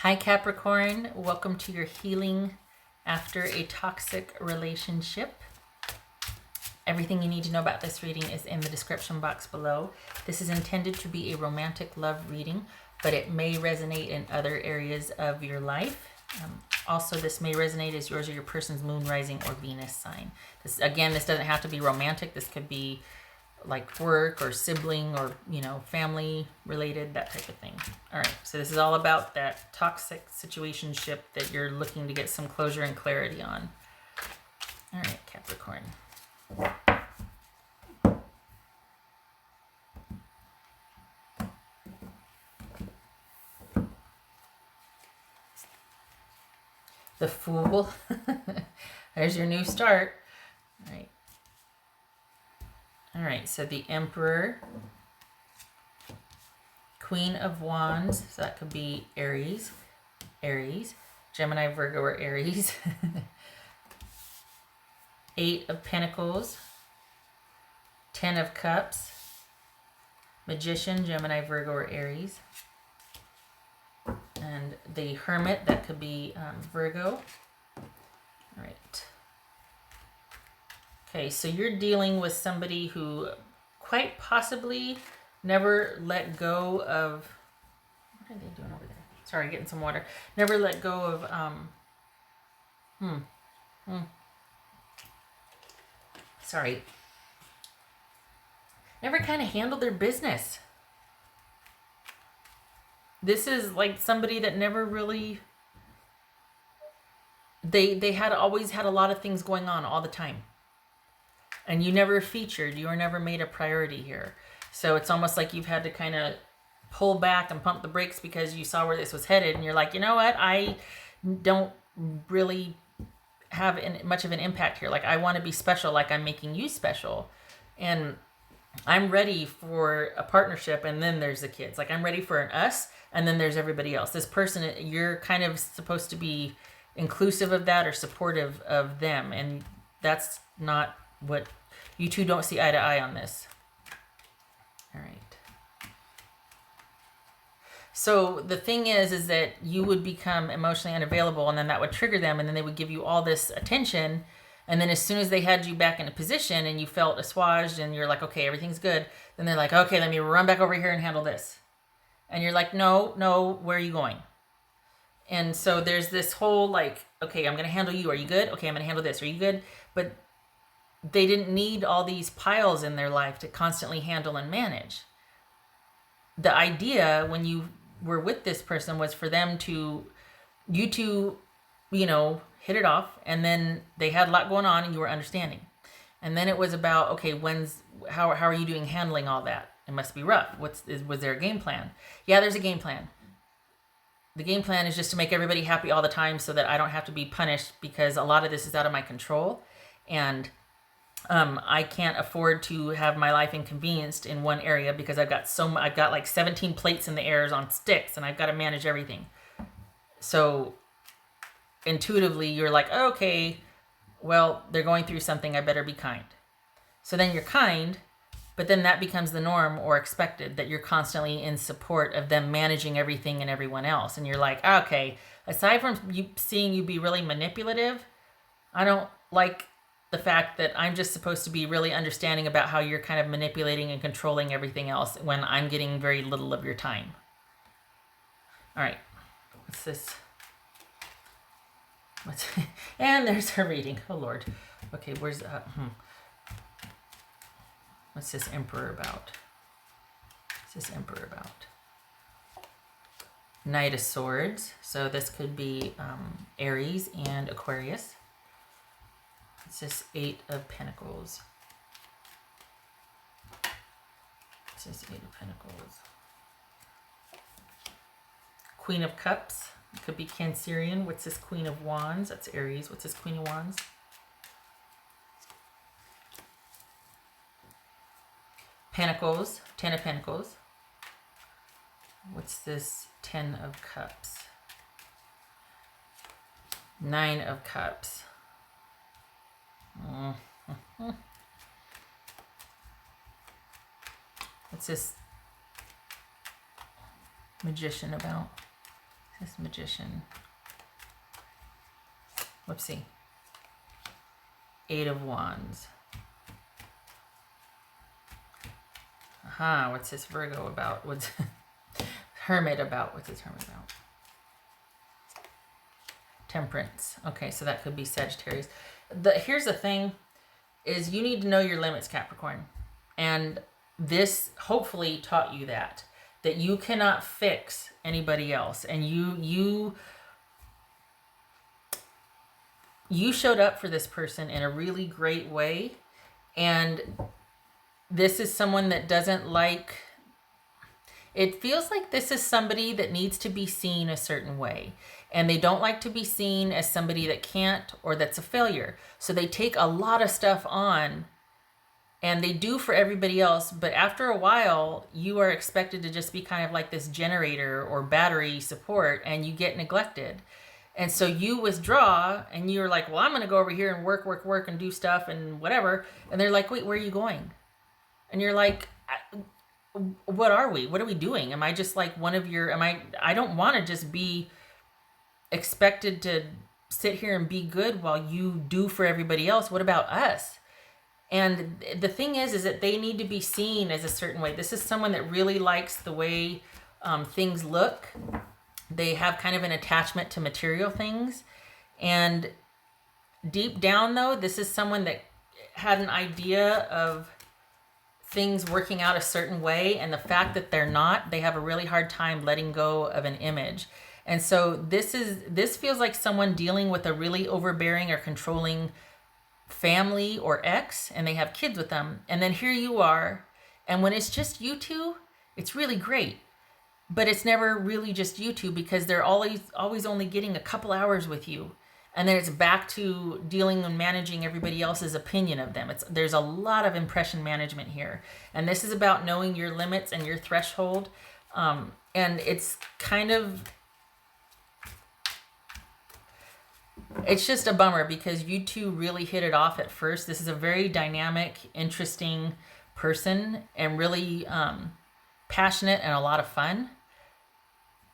Hi Capricorn, welcome to your healing after a toxic relationship. Everything you need to know about this reading is in the description box below. This is intended to be a romantic love reading, but it may resonate in other areas of your life. Also, this may resonate as yours or your person's moon, rising, or Venus sign. This doesn't have to be romantic. This could be like work or sibling or, family related, that type of thing. All right, so this is all about that toxic situationship that you're looking to get some closure and clarity on. All right, Capricorn. The Fool. There's your new start. All right. All right, so the Emperor, Queen of Wands, so that could be Aries, Gemini, Virgo, or Aries. Eight of Pentacles, 10 of Cups, Magician, Gemini, Virgo, or Aries. And the Hermit, that could be Virgo. All right. Okay, so you're dealing with somebody who quite possibly never let go of... What are they doing over there? Sorry, getting some water. Never let go of... Sorry. Never kind of handled their business. This is like somebody that never really... They had always had a lot of things going on all the time. And you never featured. You were never made a priority here. So it's almost like you've had to kind of pull back and pump the brakes because you saw where this was headed. And you're like, you know what? I don't really have much of an impact here. Like, I want to be special like I'm making you special. And I'm ready for a partnership, and then there's the kids. Like, I'm ready for an us, and then there's everybody else. This person, you're kind of supposed to be inclusive of that or supportive of them. And that's not what... You two don't see eye to eye on this. All right. So the thing is that you would become emotionally unavailable, and then that would trigger them, and then they would give you all this attention. And then as soon as they had you back in a position and you felt assuaged and you're like, okay, everything's good, then they're like, okay, let me run back over here and handle this. And you're like, no, where are you going? And so there's this whole like, okay, I'm going to handle you. Are you good? Okay, I'm going to handle this. Are you good? But they didn't need all these piles in their life to constantly handle and manage. The idea when you were with this person was for them to, you two, hit it off, and then they had a lot going on and you were understanding. And then it was about, okay, how are you doing handling all that? It must be rough. Was there a game plan? Yeah, there's a game plan. The game plan is just to make everybody happy all the time so that I don't have to be punished, because a lot of this is out of my control. And I can't afford to have my life inconvenienced in one area because I've got like 17 plates in the air on sticks, and I've got to manage everything. So intuitively you're like, oh, okay, well, they're going through something, I better be kind. So then you're kind, but then that becomes the norm or expected, that you're constantly in support of them managing everything and everyone else. And you're like, okay, aside from seeing you be really manipulative, I don't like the fact that I'm just supposed to be really understanding about how you're kind of manipulating and controlling everything else when I'm getting very little of your time. All right. What's this? And there's her reading. Oh, Lord. Okay, what's this Emperor about? What's this Emperor about? Knight of Swords. So this could be Aries and Aquarius. It's this Eight of Pentacles. It's this Eight of Pentacles. Queen of Cups. It could be Cancerian. What's this Queen of Wands? That's Aries. What's this Queen of Wands? Pentacles. Ten of Pentacles. What's this Ten of Cups? Nine of Cups. What's this Magician about? This Magician. Whoopsie. 8 of Wands. Aha, what's this Virgo about? What's Hermit about? What's this Hermit about? Temperance. Okay, so that could be Sagittarius. Here's the thing, is you need to know your limits, Capricorn. And this hopefully taught you that you cannot fix anybody else. And you showed up for this person in a really great way. And this is someone that doesn't like, it feels like this is somebody that needs to be seen a certain way. And they don't like to be seen as somebody that can't or that's a failure. So they take a lot of stuff on and they do for everybody else. But after a while, you are expected to just be kind of like this generator or battery support, and you get neglected. And so you withdraw and you're like, well, I'm going to go over here and work and do stuff and whatever. And they're like, wait, where are you going? And you're like, what are we? What are we doing? Am I just like one of your, I don't want to just be expected to sit here and be good while you do for everybody else. What about us? And the thing is that they need to be seen as a certain way. This is someone that really likes the way things look. They have kind of an attachment to material things. And deep down though, this is someone that had an idea of things working out a certain way. And the fact that they're not, they have a really hard time letting go of an image. And so this feels like someone dealing with a really overbearing or controlling family or ex, and they have kids with them. And then here you are. And when it's just you two, it's really great. But it's never really just you two, because they're always only getting a couple hours with you. And then it's back to dealing and managing everybody else's opinion of them. There's a lot of impression management here. And this is about knowing your limits and your threshold. And it's kind of, it's just a bummer because you two really hit it off at first. This is a very dynamic, interesting person and really passionate and a lot of fun.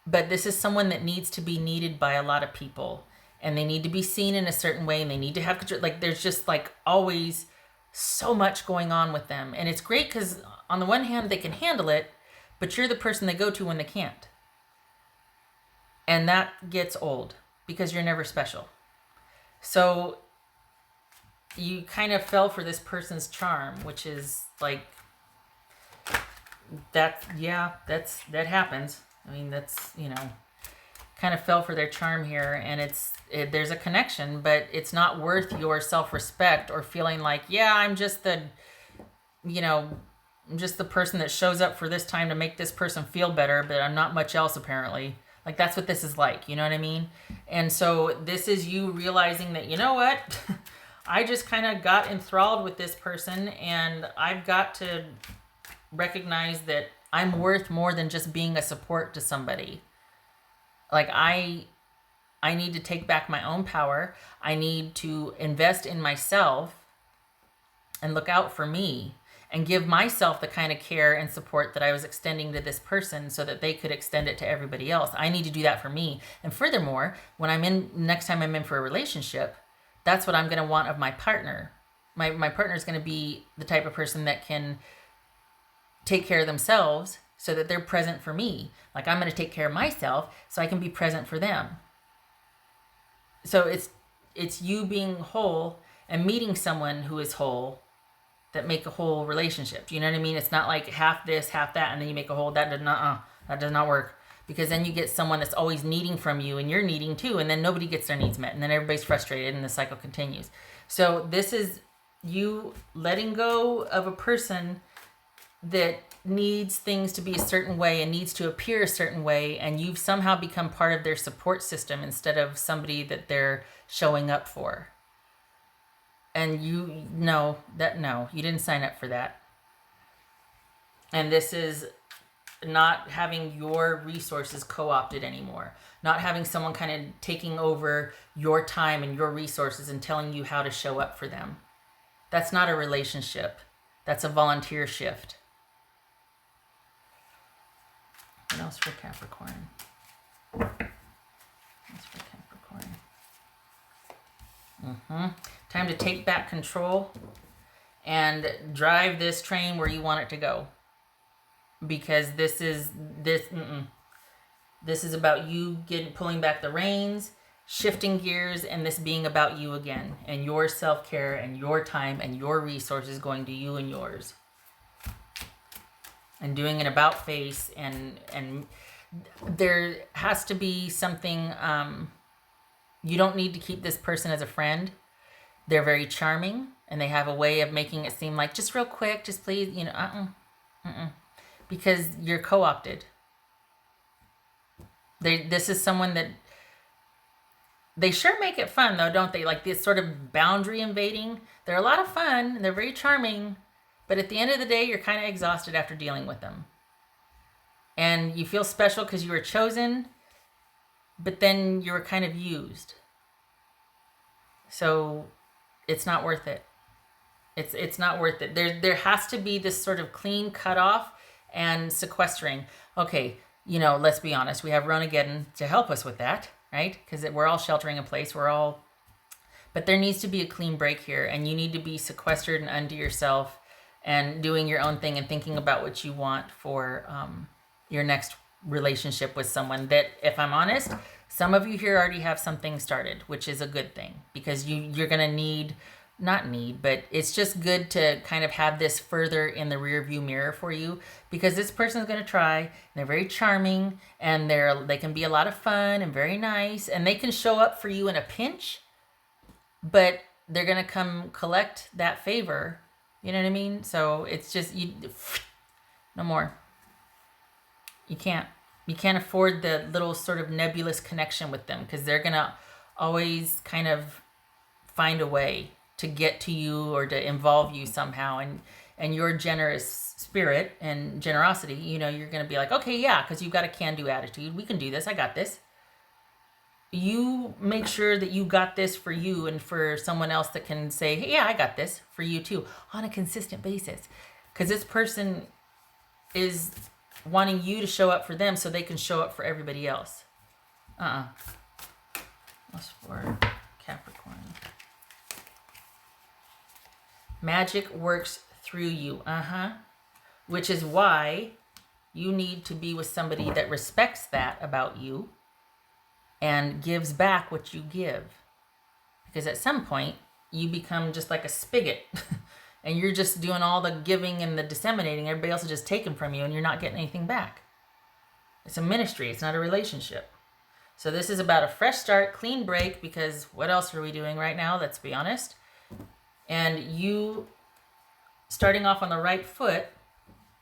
But this is someone that needs to be needed by a lot of people, and they need to be seen in a certain way, and they need to have control. Like there's just like always so much going on with them. And it's great because on the one hand, they can handle it, but you're the person they go to when they can't. And that gets old because you're never special. So you kind of fell for this person's charm, which is like, that happens. I mean, that's, kind of fell for their charm here, and there's a connection, but it's not worth your self-respect or feeling like, I'm just the person that shows up for this time to make this person feel better, but I'm not much else apparently. Like that's what this is like, you know what I mean? And so this is you realizing that, you know what? I just kind of got enthralled with this person, and I've got to recognize that I'm worth more than just being a support to somebody. Like I need to take back my own power. I need to invest in myself and look out for me and give myself the kind of care and support that I was extending to this person so that they could extend it to everybody else. I need to do that for me. And furthermore, when next time I'm in for a relationship, that's what I'm going to want of my partner. My partner is going to be the type of person that can take care of themselves so that they're present for me. Like I'm going to take care of myself so I can be present for them. So it's you being whole and meeting someone who is whole that make a whole relationship. You know what I mean? It's not like half this, half that, and then you make a whole. That does not work. Because then you get someone that's always needing from you, and you're needing too, and then nobody gets their needs met, and then everybody's frustrated, and the cycle continues. So this is you letting go of a person that needs things to be a certain way and needs to appear a certain way, and you've somehow become part of their support system instead of somebody that they're showing up for. And you didn't sign up for that. And this is not having your resources co-opted anymore. Not having someone kind of taking over your time and your resources and telling you how to show up for them. That's not a relationship. That's a volunteer shift. What else for Capricorn? Time to take back control and drive this train where you want it to go. Because this is about you pulling back the reins, shifting gears, and this being about you again, and your self-care and your time and your resources going to you and yours. And doing an about face, and there has to be something, you don't need to keep this person as a friend. They're very charming, and they have a way of making it seem like, just real quick, just please, because you're co-opted. This is someone that, they sure make it fun though, don't they? Like this sort of boundary invading. They're a lot of fun, and they're very charming, but at the end of the day, you're kind of exhausted after dealing with them. And you feel special because you were chosen, but then you were kind of used. So it's not worth it. It's not worth it. There has to be this sort of clean cutoff and sequestering. Okay, let's be honest. We have Ronageddon to help us with that, right? Because we're all sheltering in place. But there needs to be a clean break here, and you need to be sequestered and unto yourself and doing your own thing and thinking about what you want for your next relationship with someone that, if I'm honest, some of you here already have something started, which is a good thing, because you're going to but it's just good to kind of have this further in the rear view mirror for you, because this person's going to try, and they're very charming, and they can be a lot of fun and very nice, and they can show up for you in a pinch, but they're going to come collect that favor. You know what I mean? So it's just, no more. You can't afford the little sort of nebulous connection with them, because they're going to always kind of find a way to get to you or to involve you somehow, and your generous spirit and generosity, you're going to be like, okay, yeah, because you've got a can-do attitude. We can do this. I got this. You make sure that you got this for you and for someone else that can say, hey, yeah, I got this for you too, on a consistent basis, because this person is wanting you to show up for them so they can show up for everybody else. That's for Capricorn. Magic works through you. Which is why you need to be with somebody that respects that about you and gives back what you give. Because at some point, you become just like a spigot. And you're just doing all the giving and the disseminating. Everybody else is just taking from you, and you're not getting anything back. It's a ministry. It's not a relationship. So this is about a fresh start, clean break, because what else are we doing right now? Let's be honest. And you starting off on the right foot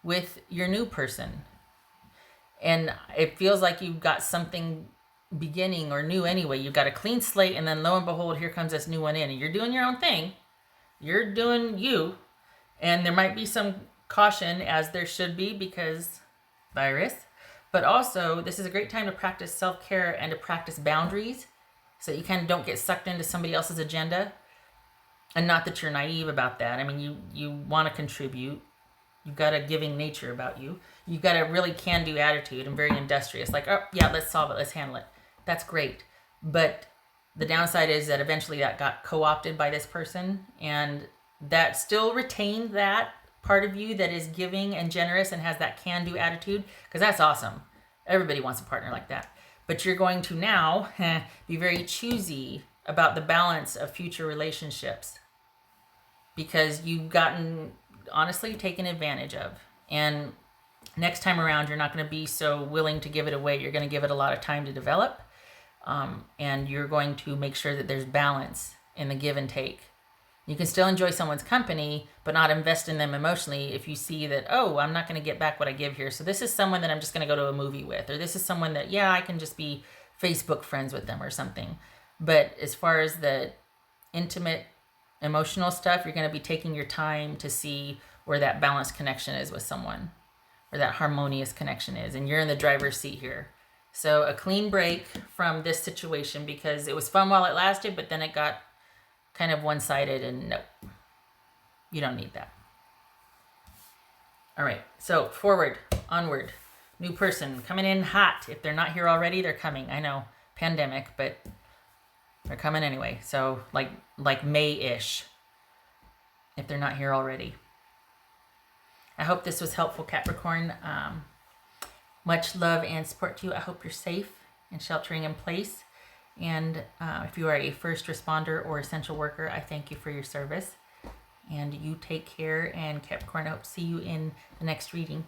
with your new person. And it feels like you've got something beginning or new anyway. You've got a clean slate, and then lo and behold, here comes this new one in. And you're doing your own thing. You're doing you. And there might be some caution, as there should be, because virus. But also, this is a great time to practice self-care and to practice boundaries, so that you kind of don't get sucked into somebody else's agenda. And not that you're naive about that. I mean, you want to contribute. You've got a giving nature about you. You've got a really can-do attitude and very industrious. Like, oh, yeah, let's solve it. Let's handle it. That's great. But the downside is that eventually that got co-opted by this person. And that still retained that part of you that is giving and generous and has that can-do attitude. Because that's awesome. Everybody wants a partner like that. But you're going to now be very choosy about the balance of future relationships, because you've gotten, honestly, taken advantage of. And next time around, you're not going to be so willing to give it away. You're going to give it a lot of time to develop. And you're going to make sure that there's balance in the give and take. You can still enjoy someone's company, but not invest in them emotionally if you see that, oh, I'm not going to get back what I give here. So this is someone that I'm just going to go to a movie with. Or this is someone that, yeah, I can just be Facebook friends with them or something. But as far as the intimate, emotional stuff, you're going to be taking your time to see where that balanced connection is with someone, where that harmonious connection is. And you're in the driver's seat here. So a clean break from this situation, because it was fun while it lasted, but then it got kind of one-sided, and no, you don't need that. All right, so forward, onward, new person coming in hot. If they're not here already, they're coming. I know, pandemic, but They're coming anyway. So like May-ish, if they're not here already. I hope this was helpful, Capricorn. Much love and support to you. I hope you're safe and sheltering in place. And if you are a first responder or essential worker, I thank you for your service. And you take care. And Capricorn, I hope to see you in the next reading.